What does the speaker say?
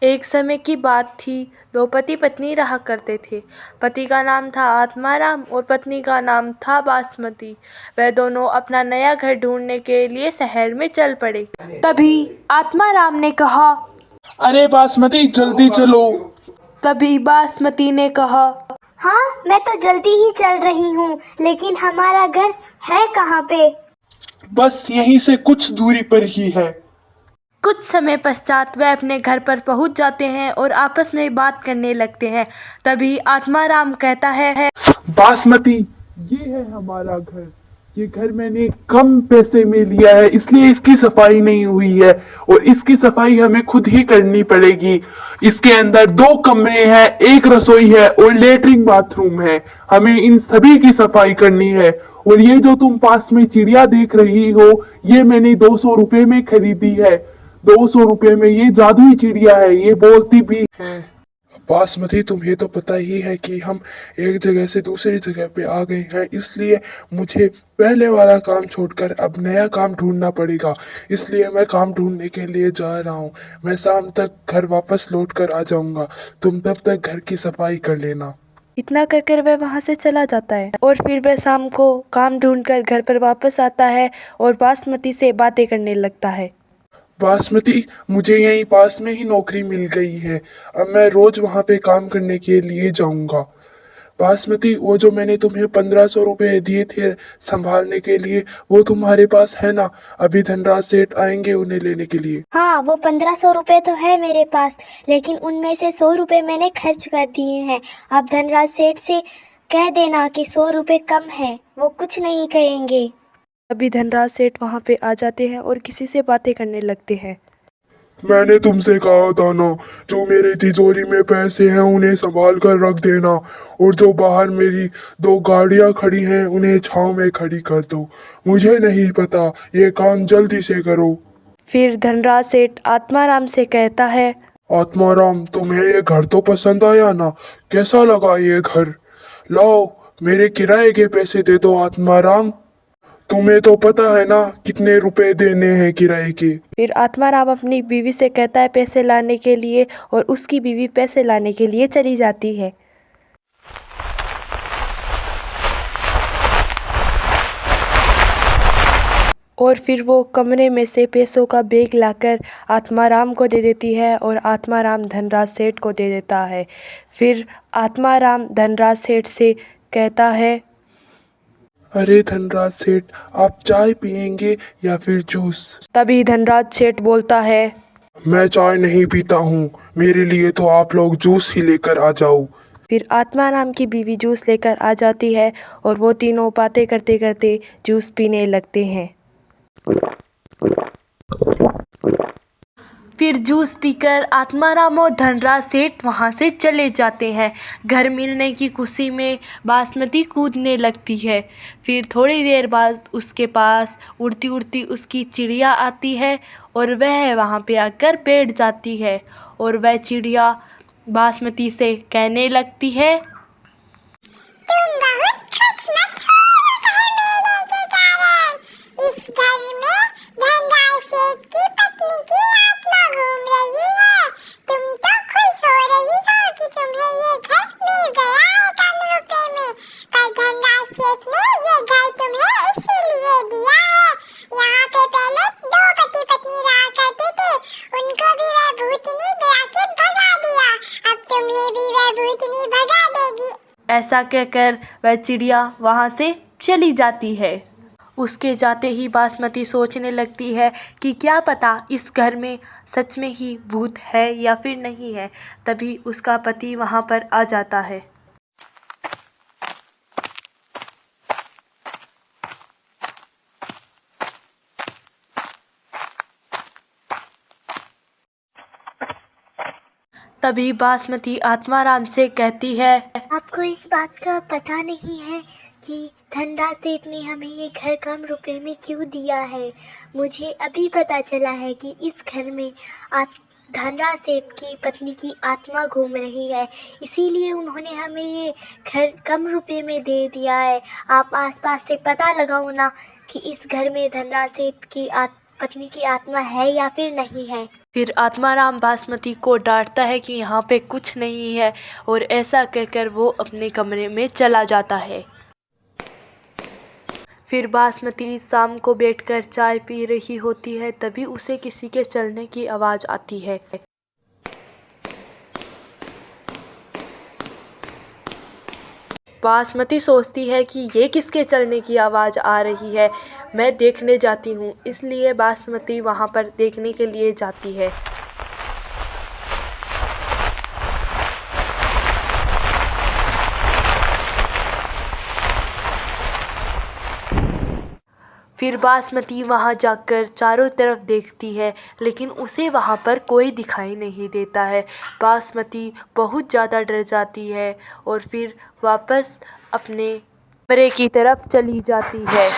एक समय की बात थी। दो पति पत्नी रहा करते थे। पति का नाम था आत्माराम और पत्नी का नाम था बासमती। वे दोनों अपना नया घर ढूंढने के लिए शहर में चल पड़े। तभी आत्माराम ने कहा, अरे बासमती जल्दी चलो। तभी बासमती ने कहा, हाँ, मैं तो जल्दी ही चल रही हूँ, लेकिन हमारा घर है कहाँ पे? बस यहीं से कुछ दूरी पर ही है। कुछ समय पश्चात वे अपने घर पर पहुंच जाते हैं और आपस में बात करने लगते हैं। तभी आत्माराम कहता है, बासमती, ये है हमारा घर। ये घर मैंने कम पैसे में लिया है, इसलिए इसकी सफाई नहीं हुई है और इसकी सफाई हमें खुद ही करनी पड़ेगी। इसके अंदर 2 कमरे हैं, एक रसोई है और लेटरिन बाथरूम है। हमें इन सभी की सफाई करनी है। और ये जो तुम पास में चिड़िया देख रही हो, ये मैंने 200 रुपए में खरीदी है। 200 रुपए में ये जादुई चिड़िया है, ये बोलती भी है। बासमती, तुम्हें तो पता ही है कि हम एक जगह से दूसरी जगह पे आ गए हैं, इसलिए मुझे पहले वाला काम छोड़कर अब नया काम ढूंढना पड़ेगा। इसलिए मैं काम ढूंढने के लिए जा रहा हूँ। मैं शाम तक घर वापस लौट कर आ जाऊंगा। तुम तब तक घर की सफाई कर लेना। इतना कहकर वह वहां से चला जाता है और फिर वह शाम को काम ढूंढकर घर पर वापस आता है और बासमती से बातें करने लगता है। बासमती, मुझे यहीं पास में ही नौकरी मिल गई है। अब मैं रोज वहां पे काम करने के लिए जाऊंगा। बासमती, वो जो मैंने तुम्हें 1500 रुपए दिए थे संभालने के लिए, वो तुम्हारे पास है ना? अभी धनराज सेठ आएंगे उन्हें लेने के लिए। हाँ, वो 1500 रुपए तो है मेरे पास, लेकिन उनमें से 100 रुपए मैंने खर्च कर दिए हैं। आप धनराज सेठ से कह देना कि 100 रुपए कम है, वो कुछ नहीं कहेंगे। अभी धनराज सेठ वहां पे आ जाते हैं और किसी से बातें करने लगते हैं। मैंने तुमसे कहा था ना, जो मेरी तिजोरी में पैसे हैं उन्हें संभाल कर रख देना, और जो बाहर मेरी 2 गाड़ियां खड़ी हैं उन्हें छांव में खड़ी कर दो। मुझे नहीं पता, ये काम जल्दी से करो। फिर धनराज सेठ आत्माराम से कहता है, आत्माराम, तुम्हें ये घर तो पसंद आया ना? कैसा लगा ये घर? लाओ, मेरे किराए के पैसे दे दो आत्माराम। तुम्हें तो पता है ना कितने रुपए देने हैं किराए के। फिर आत्माराम अपनी बीवी से कहता है पैसे लाने के लिए और उसकी बीवी पैसे लाने के लिए चली जाती है। और फिर वो कमरे में से पैसों का बैग लाकर आत्माराम को दे देती है और आत्माराम धनराज सेठ को दे देता है। फिर आत्माराम धनराज सेठ से कहता है, अरे धनराज सेठ, आप चाय पियेंगे या फिर जूस? तभी धनराज सेठ बोलता है, मैं चाय नहीं पीता हूँ, मेरे लिए तो आप लोग जूस ही लेकर आ जाओ। फिर आत्माराम की बीवी जूस लेकर आ जाती है और वो तीनों बातें करते करते जूस पीने लगते हैं। फिर जूस पीकर आत्माराम और धनराज सेठ वहाँ से चले जाते हैं। घर मिलने की खुशी में बासमती कूदने लगती है। फिर थोड़ी देर बाद उसके पास उड़ती उड़ती उसकी चिड़िया आती है और वह वहाँ पे आकर बैठ जाती है और वह चिड़िया बासमती से कहने लगती है, तुम बहुत खुशमत हो घर मेरे के कारण। इस घर में धनराज सेठ की पत्नी की आत्मा घूम रही है। तुम तो खुश हो रही हो कि तुम्हें ये घर मिल गया है कम रुपए में, पर धनराज सेठ ने ये घर तुम्हें इसीलिए दिया है। यहाँ पे पहले 2 पति पत्नी रहा करते थे, उनको भी वह भूतनी डरा के भगा दिया। अब तुम्हें भी वह भूतनी भगा देगी। ऐसा कहकर वह चिड़िया वहाँ से चली जाती है। उसके जाते ही बासमती सोचने लगती है कि क्या पता इस घर में सच में ही भूत है या फिर नहीं है। तभी उसका पति वहाँ पर आ जाता है। तभी बासमती आत्माराम से कहती है, आपको इस बात का पता नहीं है कि धनराज सेठ ने हमें ये घर कम रुपए में क्यों दिया है? मुझे अभी पता चला है कि इस घर में धनराज सेठ की पत्नी की आत्मा घूम रही है, इसीलिए उन्होंने हमें ये घर कम रुपए में दे दिया है। आप आसपास से पता लगाओ ना कि इस घर में धनराज सेठ की पत्नी की आत्मा है या फिर नहीं है। फिर आत्माराम बासमती को डांटता है कि यहाँ पे कुछ नहीं है और ऐसा कहकर वो अपने कमरे में चला जाता है। फिर बासमती शाम को बैठकर चाय पी रही होती है, तभी उसे किसी के चलने की आवाज़ आती है। बासमती सोचती है कि ये किसके चलने की आवाज़ आ रही है, मैं देखने जाती हूँ। इसलिए बासमती वहाँ पर देखने के लिए जाती है। फिर बासमती वहाँ जाकर चारों तरफ देखती है, लेकिन उसे वहाँ पर कोई दिखाई नहीं देता है। बासमती बहुत ज़्यादा डर जाती है और फिर वापस अपने कमरे की तरफ चली जाती है।